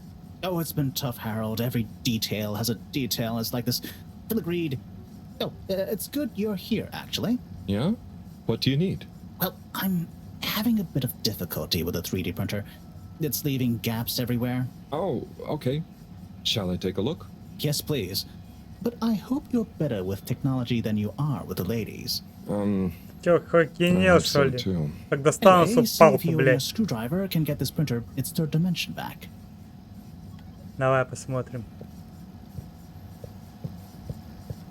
Oh, it's been tough, Harold. Every detail has a detail. It's like this filigreed. Oh, it's good you're here, actually. Yeah? What do you need? Well, I'm having a bit of difficulty with a 3D printer. It's leaving gaps everywhere. Oh, okay. Shall I take a look? Yes, please. But I hope you're better with technology than you are with the ladies. Чё, охренел, что ли? Too. Как достану Anyway, see палку, if you and a блядь. screwdriver can get this printer its third dimension back. Давай посмотрим.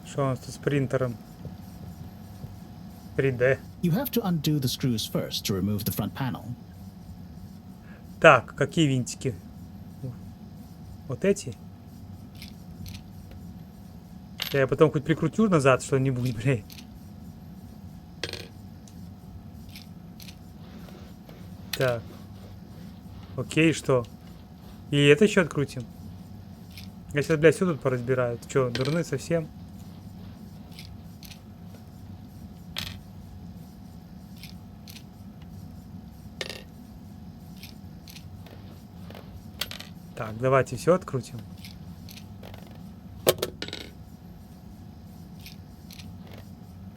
Что у нас тут с принтером? 3D. You have to undo the screws first to remove the front panel. Так, какие винтики? Вот эти? Я потом хоть прикрутю назад что-нибудь, блядь. Так. Окей, что? И это еще открутим. Я сейчас, блядь, все тут поразбираю. Ты что, дурны совсем? Так, давайте все открутим.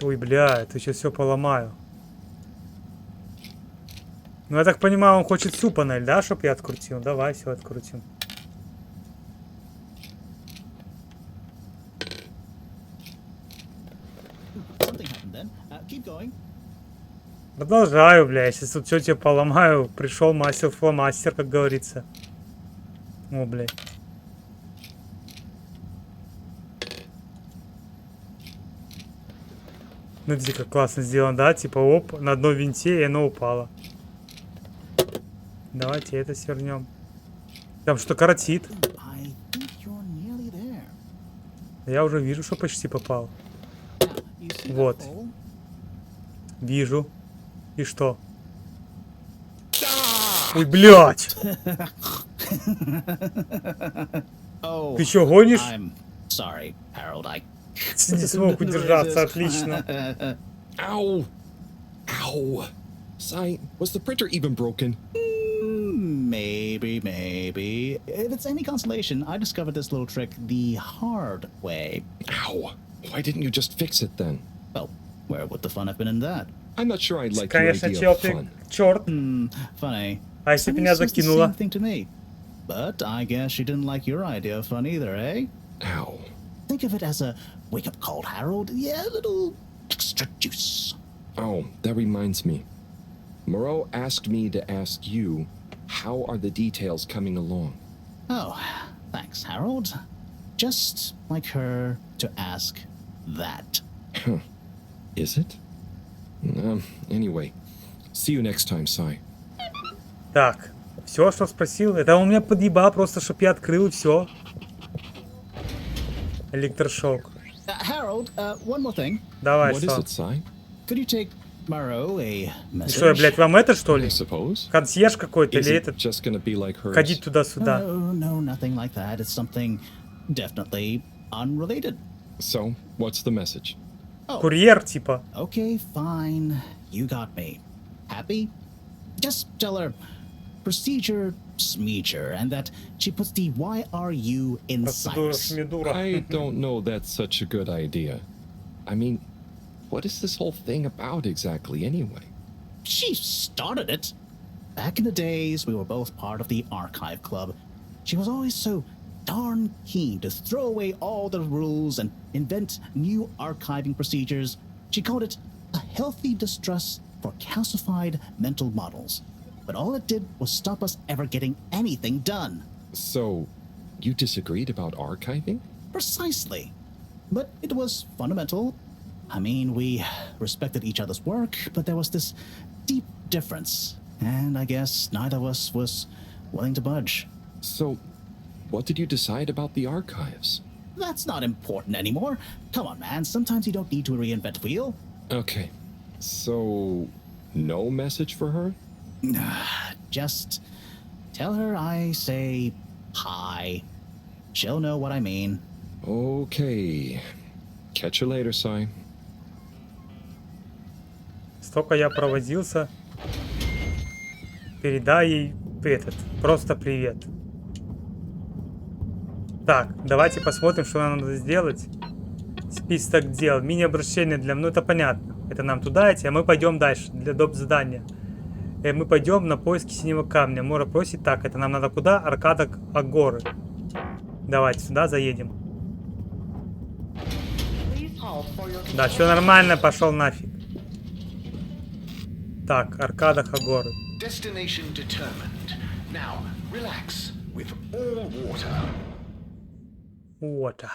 Ой, бля, это сейчас все поломаю. Ну, я так понимаю, он хочет всю панель, да, чтоб я открутил? Давай все открутим. Продолжаю, бля, я сейчас тут все тебе поломаю. Пришел мастер-фломастер, как говорится. О, блядь. Ну, видите, как классно сделано, да? Типа, оп, на одном винте, и оно упало. Давайте это свернем. Там что коротит. Я уже вижу, что почти попал. Вот. Вижу. И что? Ой, блядь! Ты что, гонишь? Sorry, Harold, I Не смог удержаться, отлично. Ow! Ow! Sai, was the printer even broken? Maybe. If it's any consolation, I discovered this little trick the hard way. Ow! Why didn't you just fix it then? Well, where would the fun have been in that? I'm not sure I like your Конечно, idea чел, of ты fun. черт. Funny. А если бы меня Sunny says the закинула? same thing to me. But I guess she didn't like your idea of fun either, eh? Ow. Think of it as a wake-up call, Harold. Yeah, a little extra juice. Oh, that reminds me. Moreau asked me to ask you, how are the details coming along? Oh, thanks, Harold. Just like her to ask that. Huh. Is it? Anyway, see you next time, Sai. Так, все, что спросил. Это он меня подъебал просто, чтоб я открыл, и все. Электрошок. Harold, one more thing. Давай, What что? is it, Sai? Could you take Moreau a И что, я, message? блядь, вам это, что I ли? suppose. Консьерж какой-то Is или it этот? just gonna be like hers? Ходить туда-сюда. No, nothing like that. It's something definitely unrelated. So, what's the message? Курьер, типа. Okay, fine. You got me. Happy? Just tell her procedure smeature, and that she puts the YRU in Процедура sites. Шмидура. I don't know that's such a good idea. I mean, what is this whole thing about exactly anyway? She started it. Back in the days, we were both part of the archive club. She was always so darn keen to throw away all the rules and invent new archiving procedures. She called it a healthy distrust for calcified mental models. But all it did was stop us ever getting anything done. So, you disagreed about archiving? Precisely. But it was fundamental. I mean, we respected each other's work, but there was this deep difference. And I guess neither of us was willing to budge. So, what did you decide about the archives? That's not important anymore. Come on, man. Sometimes you don't need to reinvent the wheel. Okay, so no message for her? Just tell her I say hi. She'll know what I mean. Okay. Catch you later, Sai. Столько я провозился. Передай ей просто привет. Так, давайте посмотрим, что нам надо сделать. Список дел. Мини-обращение для... Ну, это понятно. Это нам туда идти, а мы пойдем дальше. Для доп. Задания. Мы пойдем на поиски синего камня. Мора просит так. Это нам надо куда? Аркада Агоры. Давайте сюда заедем. Да, все нормально. Пошел нафиг. Так, Аркада Агоры. Destination determined. Now, relax with all water. Water.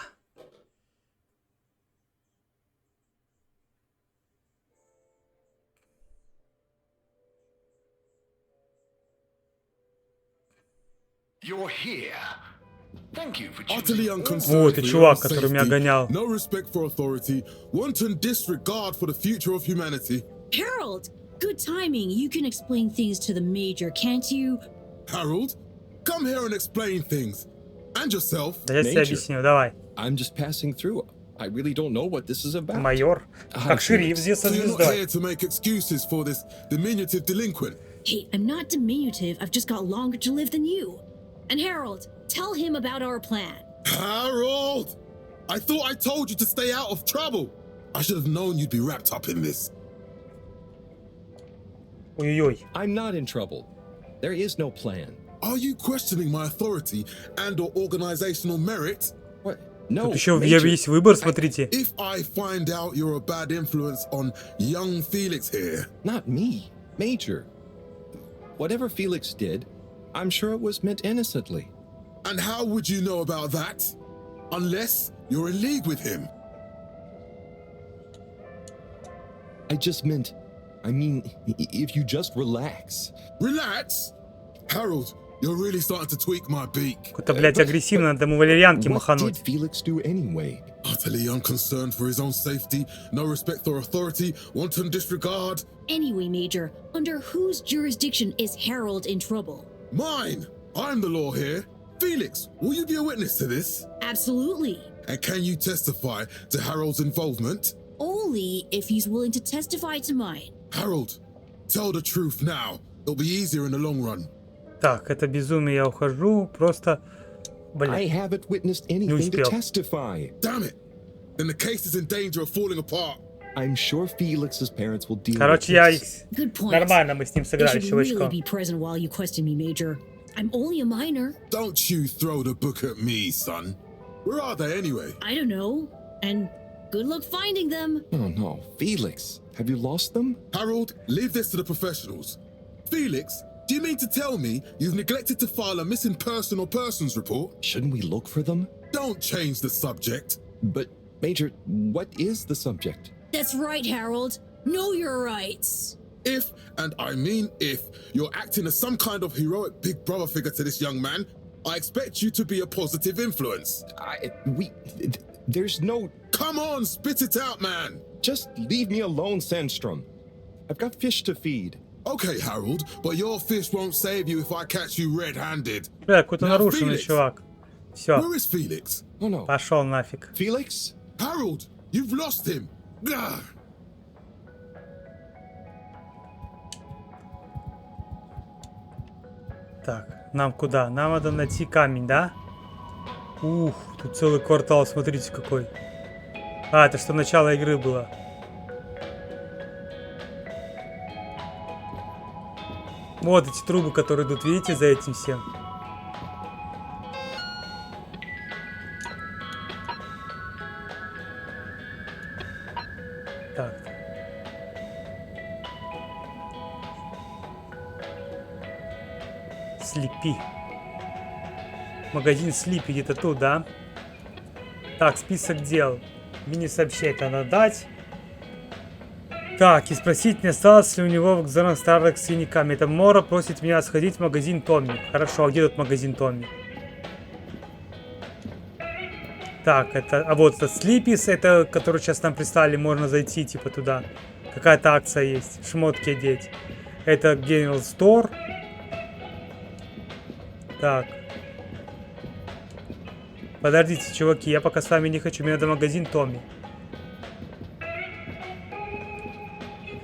You're here. Thank you for Utterly choosing. unconcerned Вот и for чувак, your который меня safety, гонял. no respect for authority, wanton disregard for the future of humanity. Harold, good timing. You can explain things to the Major, can't you? Harold, come here and explain things. And yourself. Да я тебе Major. объясню, давай. I'm just passing through. I really don't know what this is about. Майор. Как шериф здесь со So you're not звездой. here to make excuses for this diminutive delinquent. Hey, I'm not diminutive. I've just got longer to live than you. And Harold, tell him about our plan. Harold! I thought I told you to stay out of trouble. I should have known you'd be wrapped up in this. Ой-ой-ой. I'm not in trouble. There is no plan. Are you questioning my authority and or organizational merit? What? No. Тут еще Major, есть выбор, смотрите. If I find out you're a bad influence on young Felix here, Not me. Major. Whatever Felix did, I'm sure it was meant innocently. and how would you know about that? Unless you're in league with him. I mean, if you just relax. Relax? Harold, you're really starting to tweak my beak. Какой-то, блядь, агрессивно, надо ему валерьянки What махануть. did Felix do anyway? Utterly unconcerned for his own safety, no respect for authority, wanton disregard. Anyway, Major, under whose jurisdiction is Harold in trouble? Mine! I'm the law here. Felix, will you be a witness to this? Absolutely. And can you testify to Harold's involvement? Only if he's willing to testify to mine. Harold, tell the truth now. It'll be easier in the long run. Так, это безумие, я ухожу. Просто, I блядь. haven't witnessed anything to успел. testify. Damn it! Then the case is in danger of falling apart. I'm sure Felix's parents will deal Короче, with я... this. Good point. Нормально мы с ним You сыграли, should really чувачком. be present while you question me, Major. I'm only a minor. Don't you throw the book at me, son. Where are they anyway? I don't know. And good luck finding them. Oh no, Felix, have you lost them? Harold, leave this to the professionals. Felix, do you mean to tell me you've neglected to file a missing person or persons report? Shouldn't we look for them? Don't change the subject. But, Major, what is the subject? That's right, Harold. Know your rights. If, and I mean if, you're acting as some kind of heroic big brother figure to this young man, I expect you to be a positive influence. There's no... Come on, spit it out, man. Just leave me alone, Sandstrom. I've got fish to feed. Okay, Harold, but your fish won't save you if I catch you red-handed. Бля, какой-то Now, нарушенный Felix. чувак. Все, Where is Felix? Oh no. пошел нафиг. Felix? Harold, you've lost him. Gah! Так, нам куда? Нам надо найти камень, да? Ух, тут целый квартал, смотрите какой. А, это что начало игры было. Вот эти трубы, которые идут, видите, за этим всем. Так. Слипи. Магазин Слипи где-то тут, да? Так, список дел. Мини-сообщение надо дать. Так, и спросить, не осталось ли у него в зонах старых с синяками. Это Мора просит меня сходить в магазин Томми. Хорошо, а где тут магазин Томми? Так, это... А вот это Слипис, это, который сейчас нам прислали, можно зайти, типа, туда. Какая-то акция есть. Шмотки одеть. Это General Store. Так. Подождите, чуваки, я пока с вами не хочу. Мне надо магазин Томми.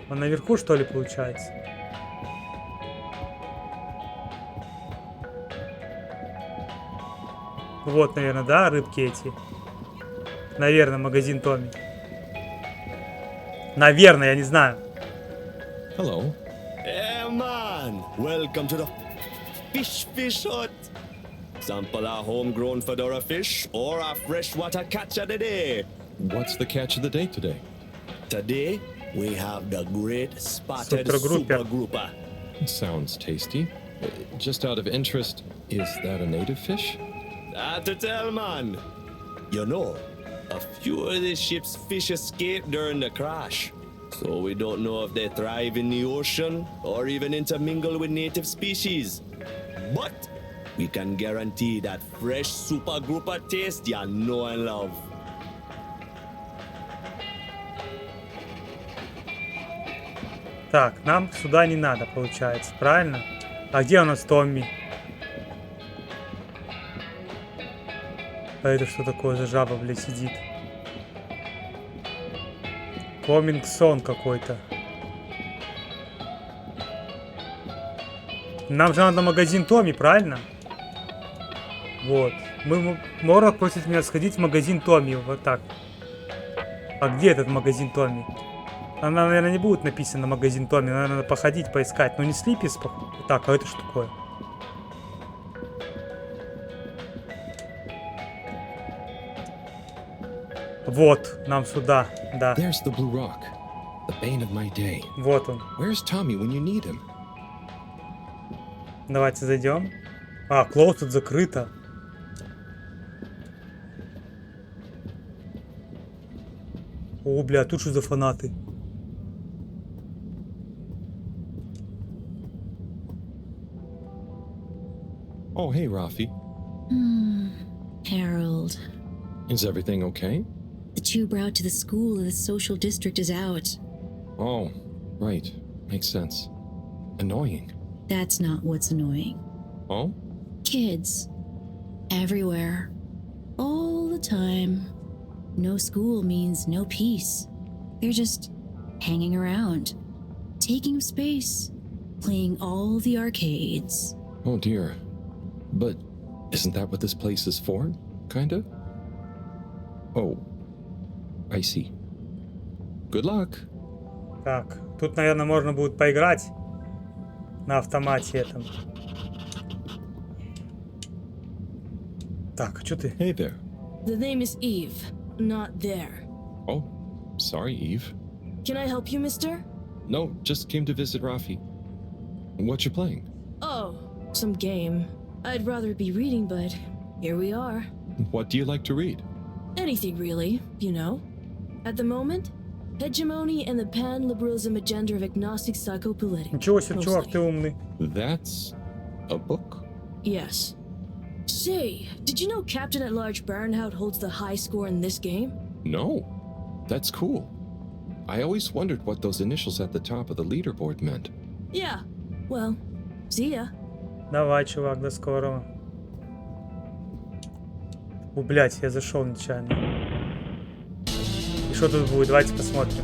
Он наверху, что ли, получается? Вот, наверное, да, рыбки эти. Наверное, магазин Томми. Наверное, я не знаю. Hello. Hey man, welcome to the fish hut. Sample a homegrown fedora fish or a freshwater catch of the day. What's the catch of the day today? Today we have the great spotted Super super grouper. grouper. Sounds tasty. Just out of interest, is that a native fish? To tell, man. You know, a few of the ship's fish escaped during the crash. So we don't know if they thrive in the ocean or even intermingle with native species. But we can guarantee that fresh super grouper taste you know and love. Так, нам сюда не надо, получается, правильно? А где у нас Томми? А это что такое за жаба, блядь, сидит? Комингсон какой-то. Нам же надо магазин Томми, правильно? Вот. Мора просит меня сходить в магазин Томми, вот так. А где этот магазин Томми? Она, наверное, не будет написано магазин Томми, надо походить, поискать. Но не Слипис. Так, а это что такое? Вот, нам сюда, да. There's the blue rock, the bane of my day. Вот он. Where's Tommy when you need him? Давайте зайдем. А, клоус тут закрыто. О, бля, тут что за фанаты? Oh, hey, Rafi. Harold. Is everything okay? The tube route to the school of the social district is out. Oh, right. Makes sense. Annoying. That's not what's annoying. Oh? Kids. Everywhere. All the time. No school means no peace. They're just hanging around. Taking up space. Playing all the arcades. Oh, dear. But isn't that what this place is for? Kinda? Oh. I see. Good luck. Так, тут, наверное, можно будет поиграть на автомате этом. Так, а что ты? Hey there. The name is Eve, not there. Oh, sorry, Eve. Can I help you, mister? No, just came to visit Rafi. What you playing? Oh, some game. I'd rather be reading, but here we are. What do you like to read? Anything really, you know. At the moment, hegemony and the pan-liberalism agenda of agnostic psychopolitics. Ничего себе, чувак, ты умный. That's a book? Yes. Say, did you know Captain-at-Large Baronhout holds the high score in this game? No. That's cool. I always wondered what those initials at the top of the leaderboard meant. Yeah. Well, see ya. Давай, чувак, до скорого. О, блядь, я зашел нечаянно. И что тут будет? Давайте посмотрим.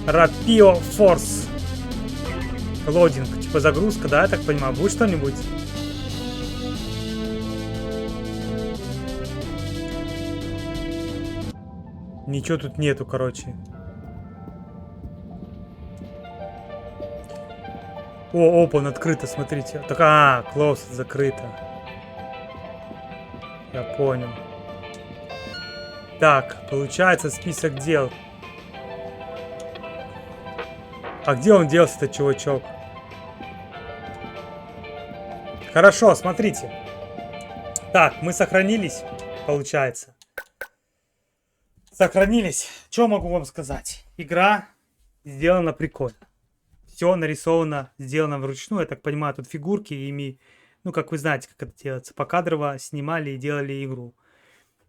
Рапио Форс. Лоудинг, типа загрузка, да, я так понимаю. Будет что-нибудь? Ничего тут нету, короче. О, open, открыто, смотрите. Так, closed, закрыто. Я понял. Так, получается список дел. А где он делся, этот чувачок? Хорошо, смотрите. Так, мы сохранились, получается. Сохранились. Что могу вам сказать? Игра сделана прикольно. Все нарисовано, сделано вручную. Я так понимаю, тут фигурки, ими, ну, как вы знаете, как это делается. Покадрово снимали и делали игру.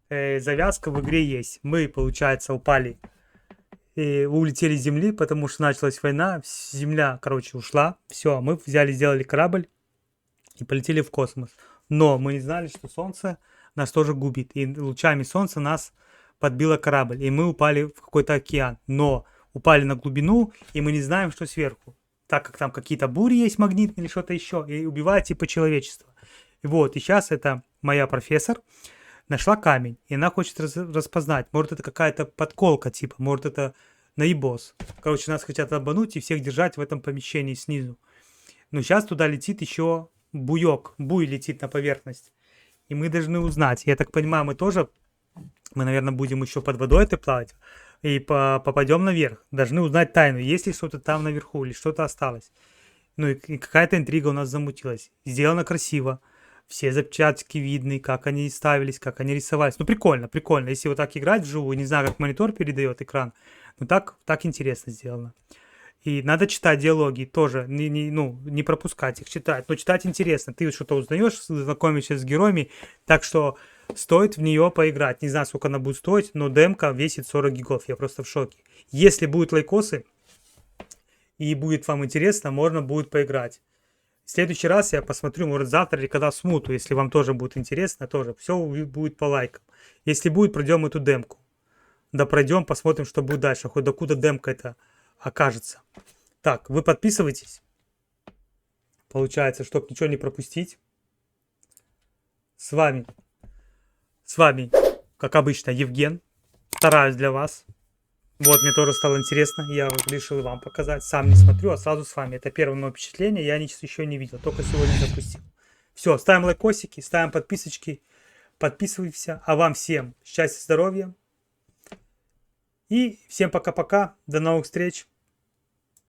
Завязка в игре есть. Мы, получается, упали, улетели с Земли, потому что началась война. Земля, короче, ушла. Все, мы взяли, сделали корабль и полетели в космос. Но мы не знали, что Солнце нас тоже губит. И лучами Солнца нас подбило корабль. И мы упали в какой-то океан. Но упали на глубину, и мы не знаем, что сверху. Так как там какие-то бури есть магнитные или что-то еще. И убивает типа человечество. И вот, и сейчас это моя профессор нашла камень. И она хочет распознать. Может, это какая-то подколка типа. Может, это наебос. Короче, нас хотят обмануть и всех держать в этом помещении снизу. Но сейчас туда летит еще буй летит на поверхность. И мы должны узнать. Я так понимаю, мы, наверное, будем еще под водой это плавать. И попадем наверх. Должны узнать тайну. Есть ли что-то там наверху или что-то осталось. Ну и какая-то интрига у нас замутилась. Сделано красиво. Все запечатки видны, как они ставились, как они рисовались. Ну прикольно, прикольно. Если вот так играть вживую, не знаю, как монитор передает экран. Но так интересно сделано. И надо читать диалоги тоже, не пропускать их, читать. Но читать интересно. Ты что-то узнаешь, знакомишься с героями. Так что стоит в нее поиграть. Не знаю, сколько она будет стоить, но демка весит 40 гигов. Я просто в шоке. Если будут лайкосы и будет вам интересно, можно будет поиграть. В следующий раз я посмотрю, может завтра или когда смуту. Если вам тоже будет интересно, тоже. Все будет по лайкам. Если будет, пройдем эту демку. Да пройдем, посмотрим, что будет дальше. Хоть докуда демка это окажется. Так, вы подписывайтесь. Получается, чтобы ничего не пропустить. С вами, как обычно, Евген. Стараюсь для вас. Вот, мне тоже стало интересно. Я вот решил вам показать. Сам не смотрю, а сразу с вами. Это первое мое впечатление. Я ничего еще не видел. Только сегодня запустил. Все, ставим лайкосики, ставим подписочки. Подписываемся. А вам всем счастья, здоровья. И всем пока-пока. До новых встреч.